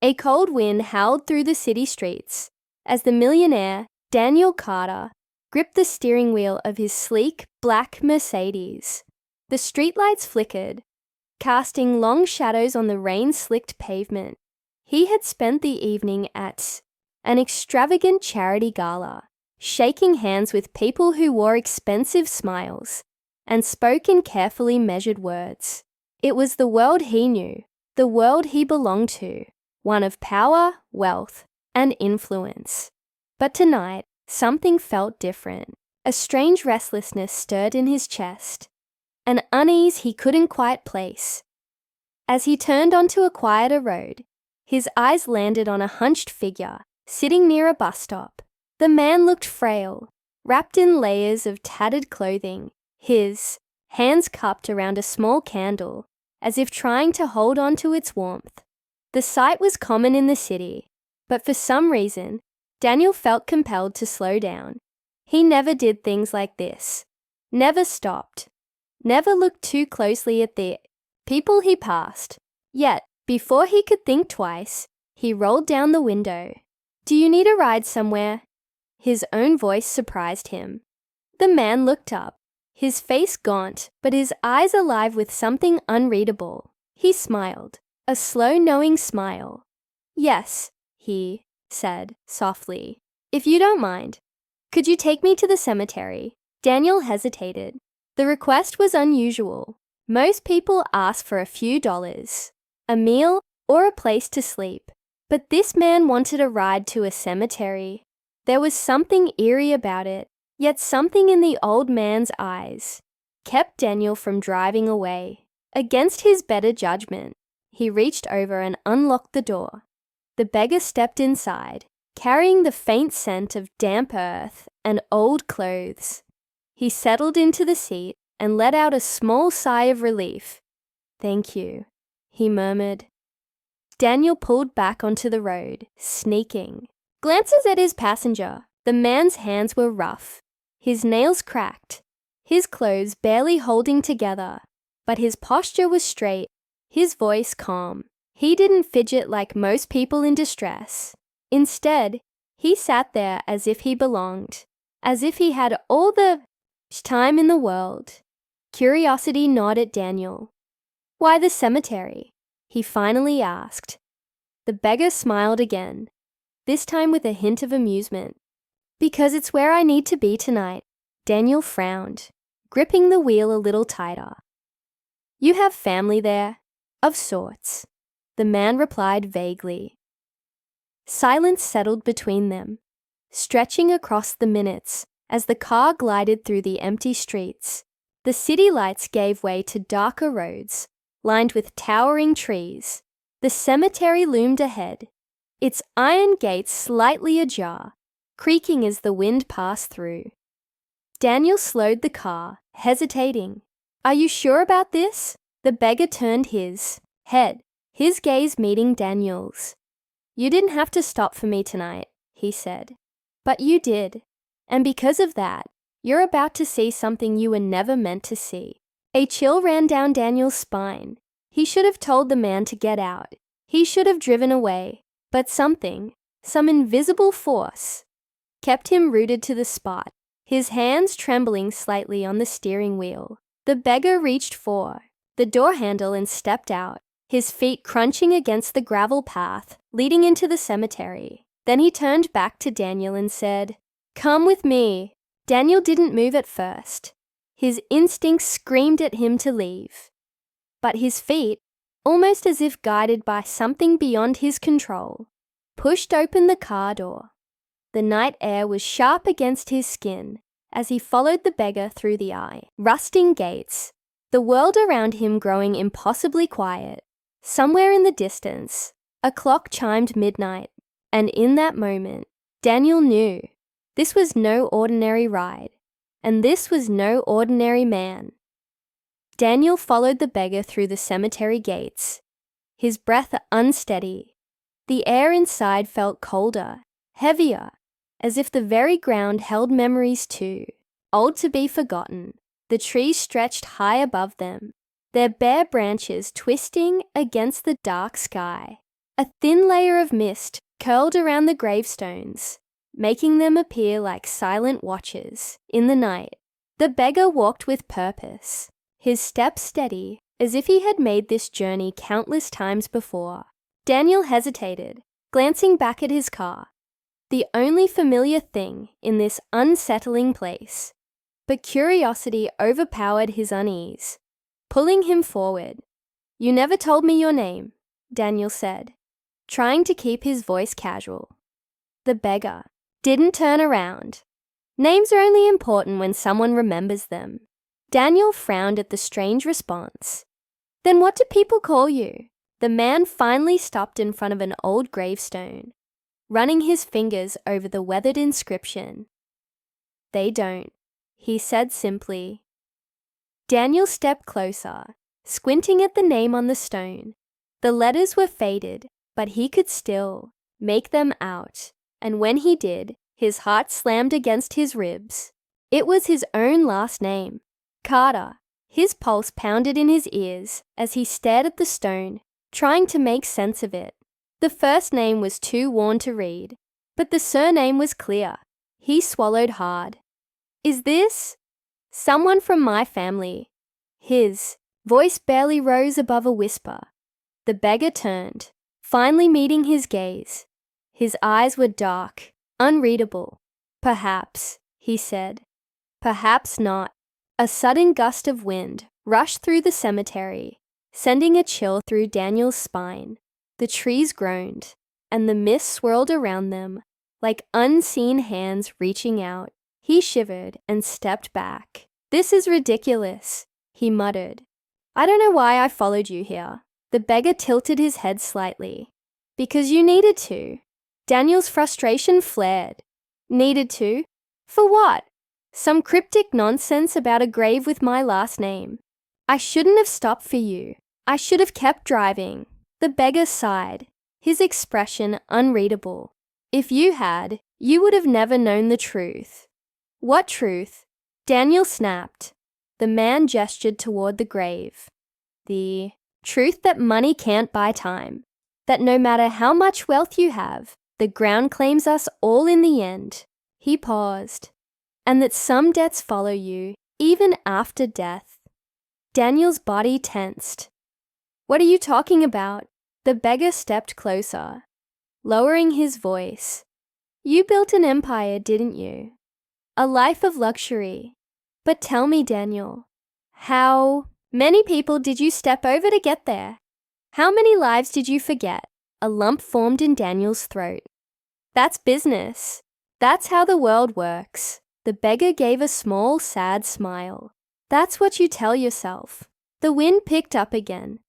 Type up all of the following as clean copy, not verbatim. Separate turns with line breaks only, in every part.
A cold wind howled through the city streets as the millionaire, Daniel Carter, gripped the steering wheel of his sleek, black Mercedes. The streetlights flickered, casting long shadows on the rain-slicked pavement. He had spent the evening at an extravagant charity gala, shaking hands with people who wore expensive smiles and spoke in carefully measured words. It was the world he knew, the world he belonged to, one of power, wealth, and influence. But tonight, something felt different. A strange restlessness stirred in his chest, an unease he couldn't quite place. As he turned onto a quieter road, his eyes landed on a hunched figure sitting near a bus stop. The man looked frail, wrapped in layers of tattered clothing, his hands cupped around a small candle, as if trying to hold on to its warmth. The sight was common in the city, but for some reason, Daniel felt compelled to slow down. He never did things like this, never stopped, never looked too closely at the people he passed. Yet, before he could think twice, he rolled down the window. "Do you need a ride somewhere?" His own voice surprised him. The man looked up, his face gaunt, but his eyes alive with something unreadable. He smiled, a slow, knowing smile. "Yes," he said softly. "If you don't mind. Could you take me to the cemetery?" Daniel hesitated. The request was unusual. Most people ask for a few dollars, a meal, or a place to sleep. But this man wanted a ride to a cemetery. There was something eerie about it, yet something in the old man's eyes kept Daniel from driving away. Against his better judgment, he reached over and unlocked the door. The beggar stepped inside, carrying the faint scent of damp earth and old clothes. He settled into the seat and let out a small sigh of relief. "Thank you," he murmured. Daniel pulled back onto the road, sneaking. Glances at his passenger. The man's hands were rough, his nails cracked, his clothes barely holding together, but his posture was straight, his voice calm. He didn't fidget like most people in distress. Instead, he sat there as if he belonged, as if he had all the time in the world. Curiosity gnawed at Daniel. "Why the cemetery?" he finally asked. The beggar smiled again, this time with a hint of amusement. "Because it's where I need to be tonight." Daniel frowned, gripping the wheel a little tighter. "You have family there?" "Of sorts," the man replied vaguely. Silence settled between them, stretching across the minutes as the car glided through the empty streets. The city lights gave way to darker roads, lined with towering trees. The cemetery loomed ahead, its iron gates slightly ajar, creaking as the wind passed through. Daniel slowed the car, hesitating. "Are you sure about this?" The beggar turned his head, his gaze meeting Daniel's. "You didn't have to stop for me tonight," he said. "But you did. And because of that, you're about to see something you were never meant to see." A chill ran down Daniel's spine. He should have told the man to get out. He should have driven away. But something, some invisible force, kept him rooted to the spot, his hands trembling slightly on the steering wheel. The beggar reached for the door handle and stepped out, his feet crunching against the gravel path leading into the cemetery. Then he turned back to Daniel and said, "Come with me." Daniel didn't move at first. His instincts screamed at him to leave. But his feet, almost as if guided by something beyond his control, pushed open the car door. The night air was sharp against his skin as he followed the beggar through the rusting gates, the world around him growing impossibly quiet. Somewhere in the distance, a clock chimed midnight, and in that moment, Daniel knew this was no ordinary ride, and this was no ordinary man. Daniel followed the beggar through the cemetery gates, his breath unsteady. The air inside felt colder, heavier, as if the very ground held memories too, old to be forgotten. The trees stretched high above them, their bare branches twisting against the dark sky. A thin layer of mist curled around the gravestones, making them appear like silent watchers in the night. The beggar walked with purpose, his steps steady, as if he had made this journey countless times before. Daniel hesitated, glancing back at his car, the only familiar thing in this unsettling place. But curiosity overpowered his unease, pulling him forward. "You never told me your name," Daniel said, trying to keep his voice casual. The beggar didn't turn around. Names are only important when someone remembers them. Daniel frowned at the strange response. "Then what do people call you?" The man finally stopped in front of an old gravestone, running his fingers over the weathered inscription. "They don't," he said simply. Daniel stepped closer, squinting at the name on the stone. The letters were faded, but he could still make them out, and when he did, his heart slammed against his ribs. It was his own last name, Carter. His pulse pounded in his ears as he stared at the stone, trying to make sense of it. The first name was too worn to read, but the surname was clear. He swallowed hard. "Is this someone from my family?" His voice barely rose above a whisper. The beggar turned, finally meeting his gaze. His eyes were dark, unreadable. "Perhaps," he said. "Perhaps not." A sudden gust of wind rushed through the cemetery, sending a chill through Daniel's spine. The trees groaned, and the mist swirled around them like unseen hands reaching out. He shivered and stepped back. "This is ridiculous," he muttered. "I don't know why I followed you here." The beggar tilted his head slightly. "Because you needed to." Daniel's frustration flared. "Needed to? For what? Some cryptic nonsense about a grave with my last name. I shouldn't have stopped for you. I should have kept driving." The beggar sighed, his expression unreadable. "If you had, you would have never known the truth." "What truth?" Daniel snapped. The man gestured toward the grave. "The truth that money can't buy time. That no matter how much wealth you have, the ground claims us all in the end." He paused. "And that some debts follow you, even after death." Daniel's body tensed. "What are you talking about?" The beggar stepped closer, lowering his voice. "You built an empire, didn't you? A life of luxury. But tell me, Daniel, how many people did you step over to get there? How many lives did you forget?" A lump formed in Daniel's throat. "That's business. That's how the world works." The beggar gave a small, sad smile. "That's what you tell yourself." The wind picked up again,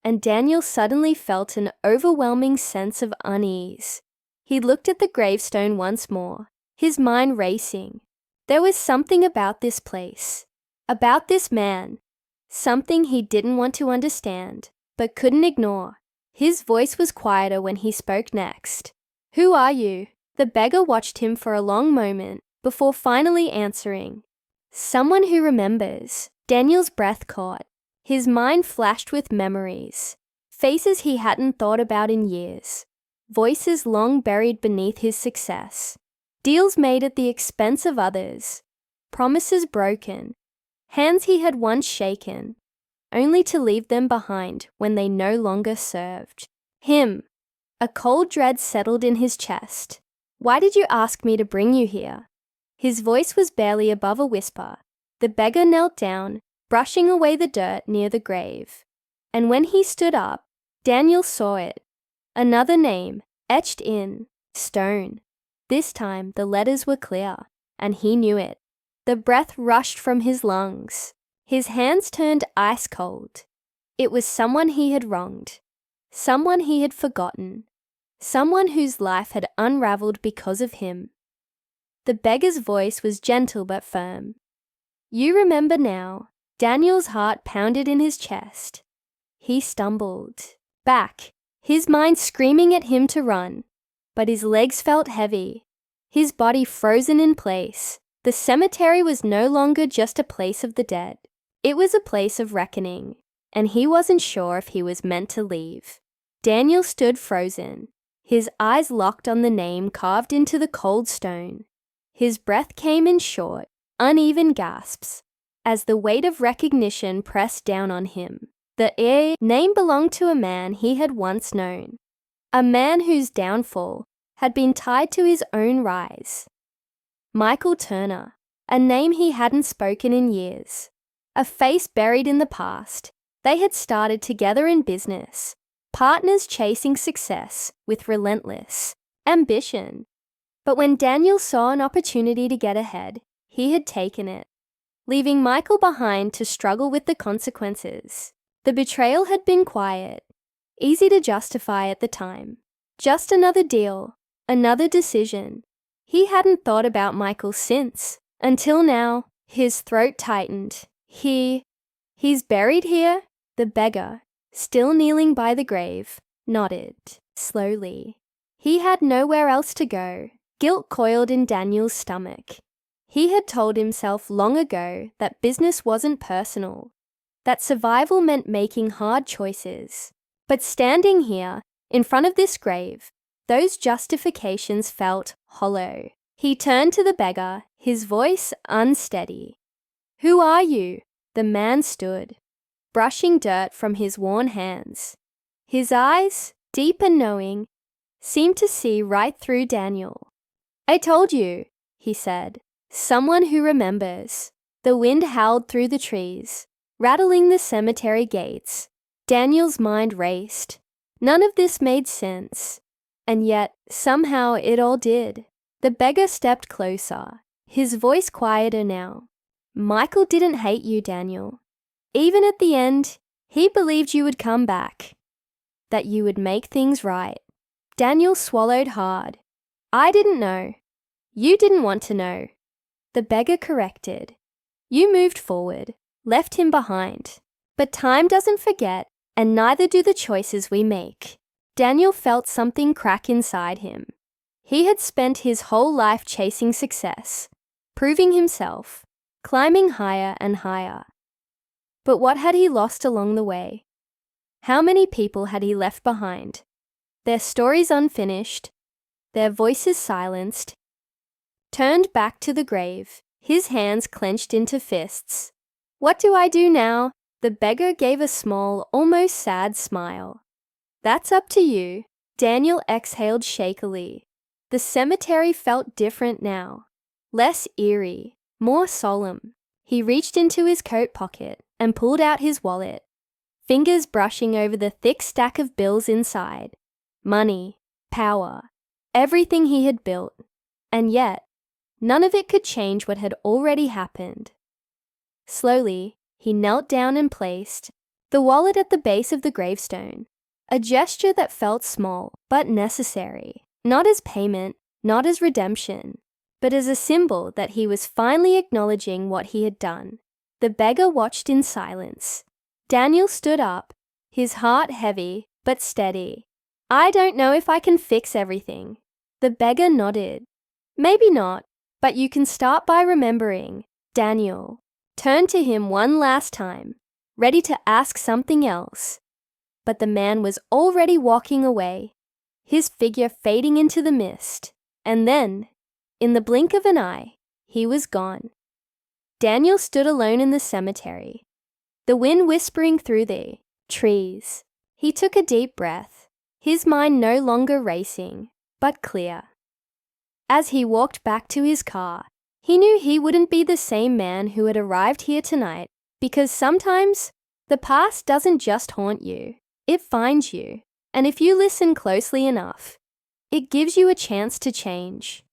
and Daniel suddenly felt an overwhelming sense of unease. He looked at the gravestone once more, his mind racing. There was something about this place, about this man, something he didn't want to understand, but couldn't ignore. His voice was quieter when he spoke next. "Who are you?" The beggar watched him for a long moment before finally answering. "Someone who remembers." Daniel's breath caught. His mind flashed with memories, faces he hadn't thought about in years, voices long buried beneath his success, deals made at the expense of others, promises broken, hands he had once shaken, only to leave them behind when they no longer served him. A cold dread settled in his chest. "Why did you ask me to bring you here?" His voice was barely above a whisper. The beggar knelt down, brushing away the dirt near the grave. And when he stood up, Daniel saw it. Another name, etched in stone. This time the letters were clear, and he knew it. The breath rushed from his lungs. His hands turned ice cold. It was someone he had wronged, someone he had forgotten, someone whose life had unraveled because of him. The beggar's voice was gentle but firm. "You remember now." Daniel's heart pounded in his chest. He stumbled back, his mind screaming at him to run, but his legs felt heavy, his body frozen in place. The cemetery was no longer just a place of the dead. It was a place of reckoning, and he wasn't sure if he was meant to leave. Daniel stood frozen, his eyes locked on the name carved into the cold stone. His breath came in short, uneven gasps as the weight of recognition pressed down on him. The name belonged to a man he had once known, a man whose downfall had been tied to his own rise. Michael Turner, a name he hadn't spoken in years, a face buried in the past. They had started together in business, partners chasing success with relentless ambition. But when Daniel saw an opportunity to get ahead, he had taken it, leaving Michael behind to struggle with the consequences. The betrayal had been quiet, easy to justify at the time. Just another deal, another decision. He hadn't thought about Michael since, until now. His throat tightened. He's buried here? The beggar, still kneeling by the grave, nodded slowly. He had nowhere else to go. Guilt coiled in Daniel's stomach. He had told himself long ago that business wasn't personal, that survival meant making hard choices. But standing here, in front of this grave, those justifications felt hollow. He turned to the beggar, his voice unsteady. "Who are you?" The man stood, brushing dirt from his worn hands. His eyes, deep and knowing, seemed to see right through Daniel. "I told you," he said. "Someone who remembers." The wind howled through the trees, rattling the cemetery gates. Daniel's mind raced. None of this made sense. And yet, somehow it all did. The beggar stepped closer, his voice quieter now. "Michael didn't hate you, Daniel. Even at the end, he believed you would come back, that you would make things right." Daniel swallowed hard. "I didn't know. You didn't want to know." The beggar corrected. "You moved forward, left him behind. But time doesn't forget, and neither do the choices we make." Daniel felt something crack inside him. He had spent his whole life chasing success, proving himself, climbing higher and higher. But what had he lost along the way? How many people had he left behind? Their stories unfinished, their voices silenced. Turned back to the grave, his hands clenched into fists. "What do I do now?" The beggar gave a small, almost sad smile. "That's up to you." Daniel exhaled shakily. The cemetery felt different now, less eerie, more solemn. He reached into his coat pocket and pulled out his wallet, fingers brushing over the thick stack of bills inside. Money, power, everything he had built. And yet, none of it could change what had already happened. Slowly, he knelt down and placed the wallet at the base of the gravestone, a gesture that felt small but necessary, not as payment, not as redemption, but as a symbol that he was finally acknowledging what he had done. The beggar watched in silence. Daniel stood up, his heart heavy but steady. "I don't know if I can fix everything." The beggar nodded. "Maybe not, but you can start by remembering." Daniel turned to him one last time, ready to ask something else. But the man was already walking away, his figure fading into the mist. And then, in the blink of an eye, he was gone. Daniel stood alone in the cemetery, the wind whispering through the trees. He took a deep breath, his mind no longer racing, but clear. As he walked back to his car, he knew he wouldn't be the same man who had arrived here tonight, because sometimes the past doesn't just haunt you, it finds you. And if you listen closely enough, it gives you a chance to change.